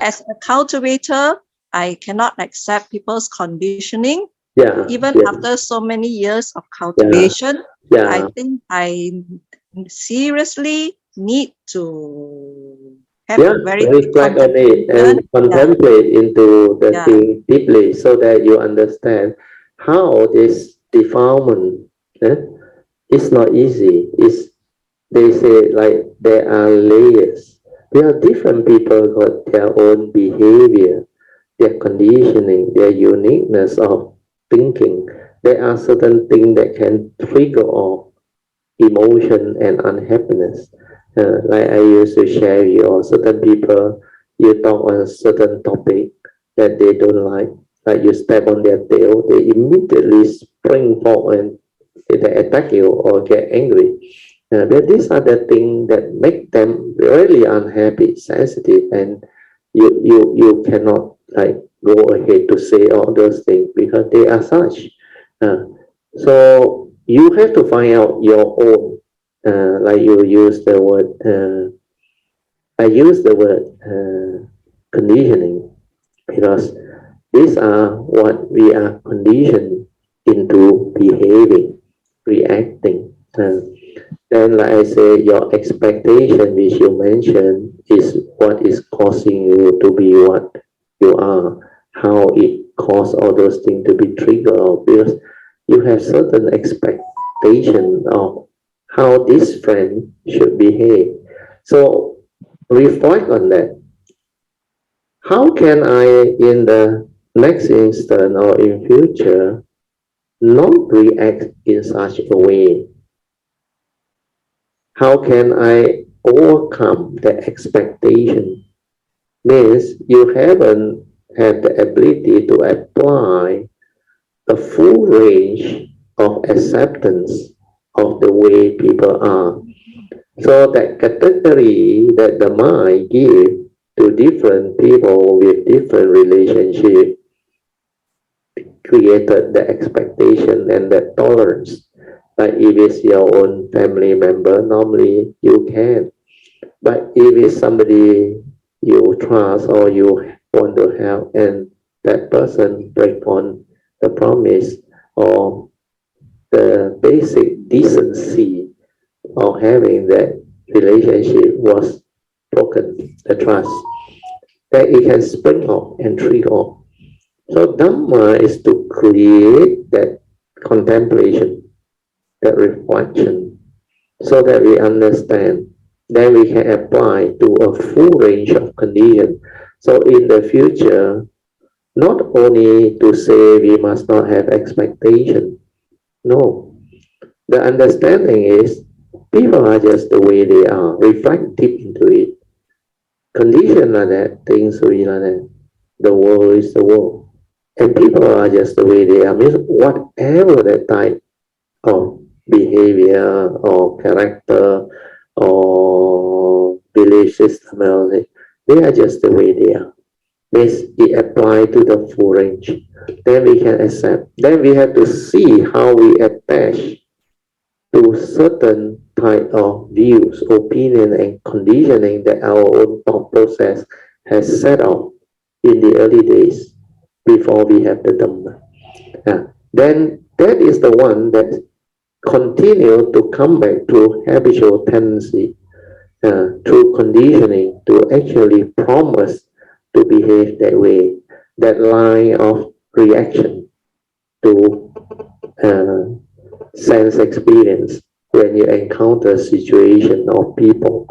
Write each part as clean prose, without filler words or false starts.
As a cultivator, I cannot accept people's conditioning. Yeah. Even Yeah. after so many years of cultivation, Yeah. I think I seriously need to have Yeah, a very deep reflect on it contemplation. and contemplate into the Yeah, thing deeply so that you understand how this defilement is not easy. It's, they say like there are layers. There are different people got their own behavior, their conditioning, their uniqueness of thinking. There are certain things that can trigger off emotion and unhappiness. Like I used to share with you, or certain people, you talk on a certain topic that they don't like you step on their tail, they immediately spring forward and they attack you or get angry. But these are the things that make them really unhappy, sensitive, and you cannot like go ahead to say all those things because they are such. Uh, so you have to find out your own. Like you use the word. I use the word conditioning because these are what we are conditioned into behaving, reacting. Then, like I say, your expectation, which you mentioned, is what is causing you to be what you are. How it caused all those things to be triggered because you have certain expectation of how this friend should behave. So reflect on that. How can I, in the next instant or in future, not react in such a way? How can I overcome the expectation? Means you haven't had the ability to apply a full range of acceptance of the way people are. So that category that the mind give to different people with different relationship created the expectation and the tolerance. Like if it's your own family member, normally you can. But if it's somebody you trust or you want to help and that person break on the promise or the basic decency of having that relationship was broken, the trust, that it can spring off and trigger off. So Dhamma is to create that contemplation, that reflection, so that we understand. Then we can apply to a full range of conditions. So in the future, not only to say we must not have expectation. No, the understanding is people are just the way they are. Reflect deep into it. Condition like that, things will like that. The world is the world. And people are just the way they are. Means whatever that type of behavior or character or belief system, they are just the way they are. Means it apply to the full range. Then we can accept. Then we have to see how we attach to certain type of views, opinion, and conditioning that our own thought process has set up in the early days before we have the Dhamma. Then that is the one that continue to come back to habitual tendency through conditioning to actually promise to behave that way, that line of reaction to uh, sense experience when you encounter situation or people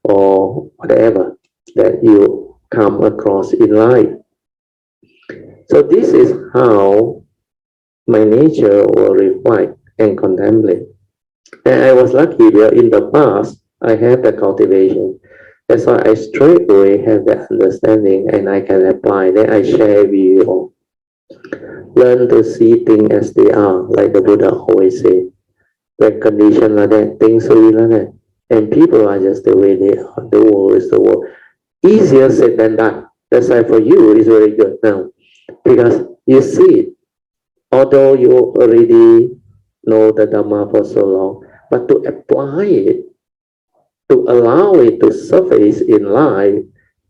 or whatever that you come across in life. So this is how my nature will reflect and contemplate. And I was lucky that in the past I had the cultivation. That's why I straight away have the understanding and I can apply. Then I share with you all. Learn to see things as they are, like the Buddha always say. When conditions like that, things will be like that. And people are just the way they are. The world is the world. Easier said than done. That's why for you it's very good now. Because you see it. Although you already know the Dhamma for so long, but to apply it, to allow it to surface in life,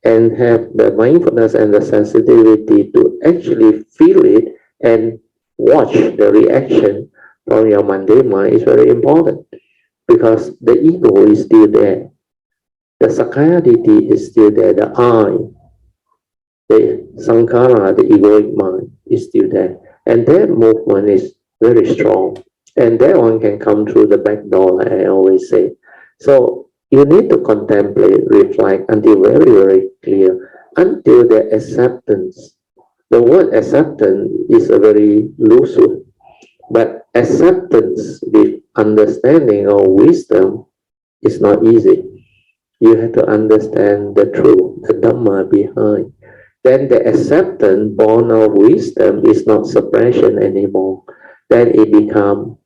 and have the mindfulness and the sensitivity to actually feel it and watch the reaction from your mundane mind is very important, because the ego is still there, the sakkayaditthi is still there, the I, the sankhara, the egoic mind is still there, and that movement is very strong, and that one can come through the back door, like I always say. So you need to contemplate, reflect until very, very clear, until the acceptance. The word acceptance is a very loose word, but acceptance with understanding or wisdom is not easy. You have to understand the truth, the Dhamma behind. Then the acceptance born of wisdom is not suppression anymore. Then it becomes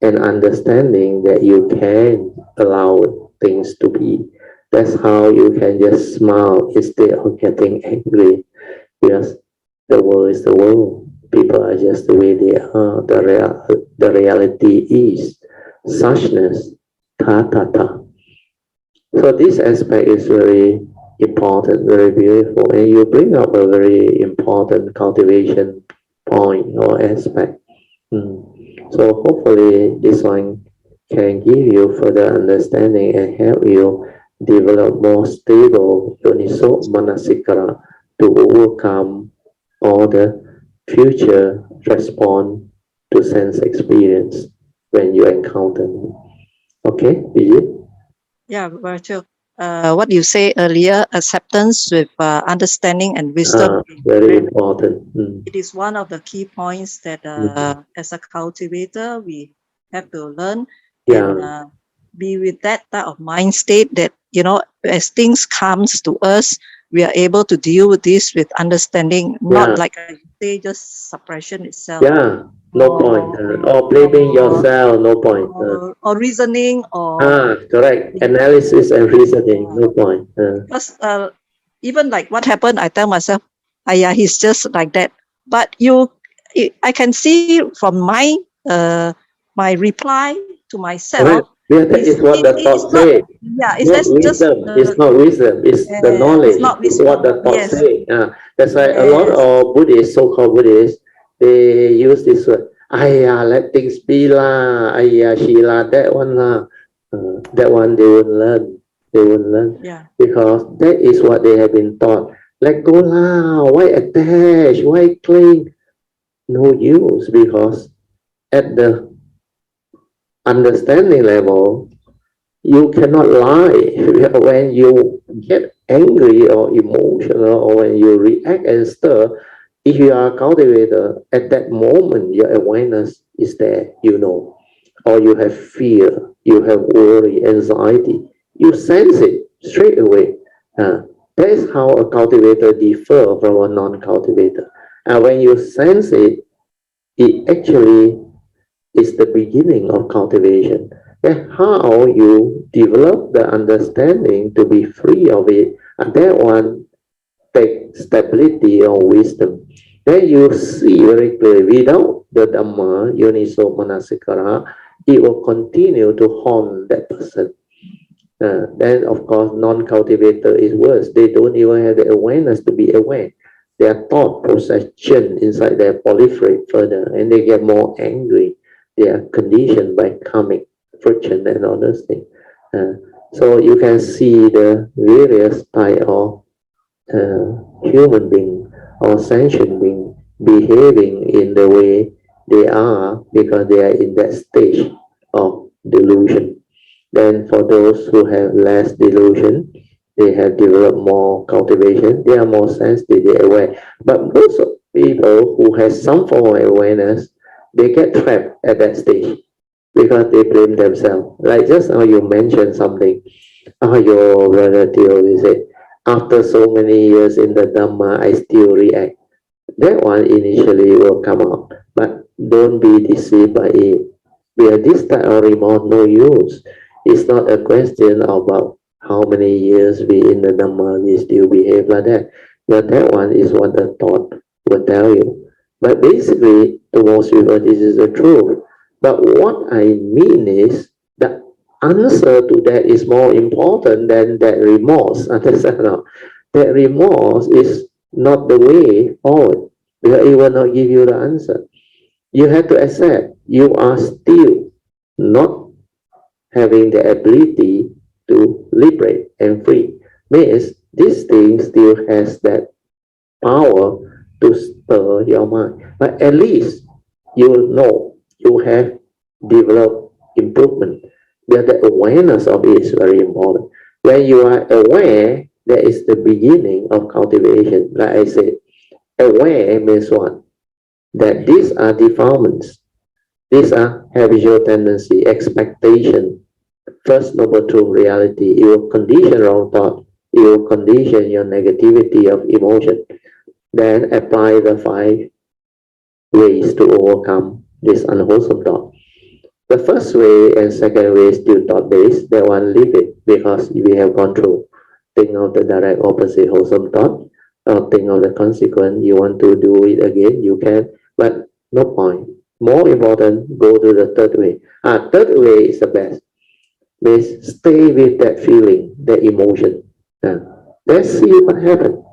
an understanding that you can allow things to be. That's how you can just smile instead of getting angry. Because the world is the world. People are just the way they are. The reality is suchness, ta ta ta. So this aspect is very important, very beautiful, and you bring up a very important cultivation point or aspect. So hopefully this one can give you further understanding and help you develop more stable yoniso manasikara to overcome all the future response to sense experience when you encounter it. Okay, Vijay? Yeah, virtual. What you say earlier, acceptance with understanding and wisdom. Very important. It is one of the key points that as a cultivator, we have to learn and be with that type of mind state that, as things comes to us, we are able to deal with this with understanding, not like I say, just suppression itself. Yeah, no point. Or blaming yourself, no point. Or reasoning or correct. Analysis and reasoning, no point. because even like what happened, I tell myself, he's just like that. But I can see from my reply to myself. That is what the thought say. Yeah, it's not wisdom. It's not wisdom. It's the knowledge. It's what the thought say. That's why a lot of Buddhists, so-called Buddhists, they use this word. Let things be lah. She lah. That one lah. That one they won't learn. They won't learn. Yeah. Because that is what they have been taught. Let go lah. Why attach? Why cling? No use, because at the understanding level, you cannot lie. When you get angry or emotional, or when you react and stir, if you are a cultivator, at that moment your awareness is there, or you have fear, you have worry, anxiety, you sense it straight away. That is how a cultivator differs from a non-cultivator. And when you sense it, it actually is the beginning of cultivation. Then how you develop the understanding to be free of it, and that one takes stability or wisdom. Then you see very clearly, without the Dhamma, Yoniso Manasikara, it will continue to haunt that person. Then of course, non-cultivator is worse. They don't even have the awareness to be aware. Their thought process change inside their proliferate further, and they get more angry. They are conditioned by karmic friction and all those things. So you can see the various type of human being or sentient being behaving in the way they are, because they are in that stage of delusion. Then for those who have less delusion, they have developed more cultivation, they are more sensitive, they are aware. But most of people who have some form of awareness, they get trapped at that stage because they blame themselves. Like just now you mentioned something, your relative, you said, after so many years in the Dhamma, I still react. That one initially will come out, but don't be deceived by it. Because this type of remorse, no use. It's not a question about how many years we in the Dhamma, we still behave like that. But that one is what the thought will tell you. But basically, to most people, this is the truth. But what I mean is, the answer to that is more important than that remorse. Understand? that remorse is not the way forward, because it will not give you the answer. You have to accept you are still not having the ability to liberate and free. Means this thing still has that power to stir your mind. But at least you know you have developed improvement. But the awareness of it is very important. When you are aware, that is the beginning of cultivation. Like I said, aware means what? That these are defilements. These are habitual tendency, expectation, first noble truth reality. It will condition wrong thought. It will condition your negativity of emotion. Then apply the 5 ways to overcome this unwholesome thought. The first way and second way is still thought based. That one leave it because we have gone through. Think of the direct opposite wholesome thought, or think of the consequence. You want to do it again, you can, but no point. More important, go to the third way. Third way is the best. Means stay with that feeling, that emotion. Let's see what happens.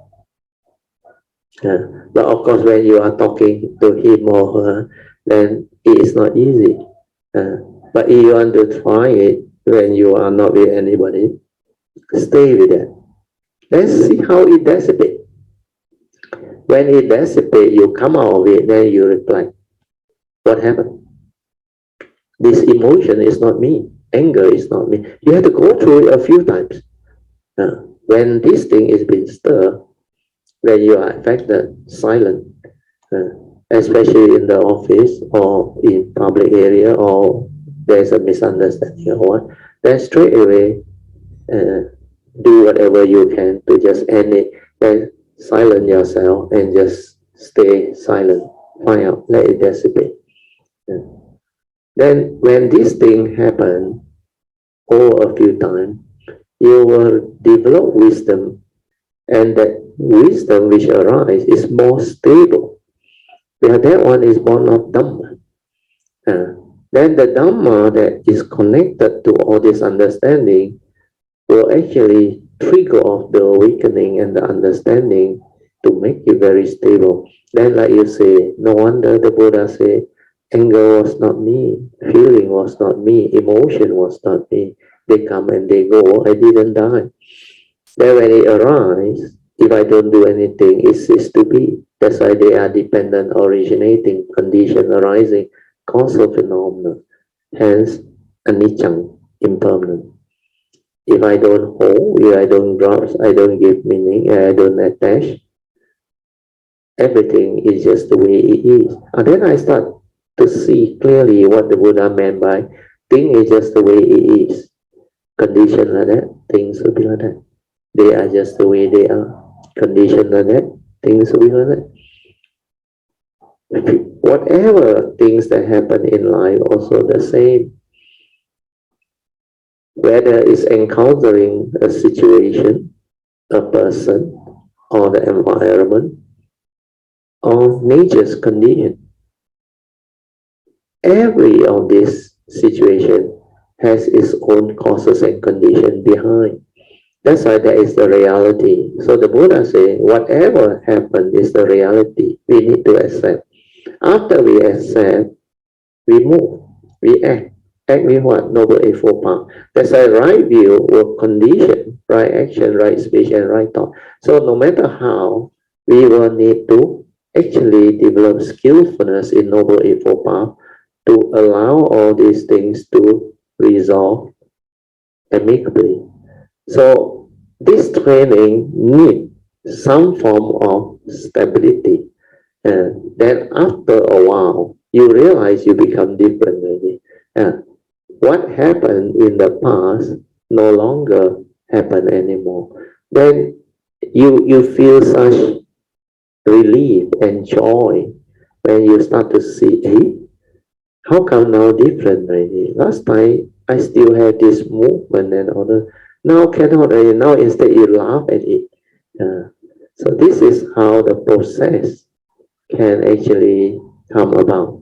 But of course, when you are talking to him or her, then it is not easy. But if you want to try it when you are not with anybody, stay with it. Let's see how it dissipates. When it dissipates, you come out of it, then you reflect. What happened? This emotion is not me. Anger is not me. You have to go through it a few times. When this thing is being stirred, when you are affected, silent, especially in the office or in public area, or there's a misunderstanding or what, then straight away do whatever you can to just end it, then silence yourself and just stay silent. Find out, let it dissipate. Then when this thing happens over a few times, you will develop wisdom, and that wisdom which arises is more stable. Because that one is born of Dhamma. Then the Dhamma that is connected to all this understanding will actually trigger off the awakening and the understanding to make it very stable. Then like you say, no wonder the Buddha said, anger was not me, feeling was not me, emotion was not me. They come and they go, I didn't die. Then when it arises, if I don't do anything, it ceases to be. That's why they are dependent, originating, condition arising, causal phenomena. Hence, anicca, impermanent. If I don't hold, if I don't grasp, I don't give meaning, I don't attach, everything is just the way it is. And then I start to see clearly what the Buddha meant by thing is just the way it is. Condition like that, things will be like that. They are just the way they are. Condition like that, things will be like that. Whatever things that happen in life, also the same. Whether it's encountering a situation, a person, or the environment, or nature's condition. Every of this situation has its own causes and condition behind. That's why that is the reality. So the Buddha said, whatever happened is the reality. We need to accept. After we accept, we move, we act. Act with what? Noble Eightfold Path. That's why right view will condition right action, right speech, and right thought. So no matter how, we will need to actually develop skillfulness in Noble Eightfold Path to allow all these things to resolve amicably. So this training needs some form of stability. And then after a while, you realize you become different maybe. What happened in the past no longer happen anymore. Then you feel such relief and joy when you start to see, hey, how come now different already? Last time I still had this movement and other. Now cannot already. Now instead you laugh at it. So this is how the process can actually come about.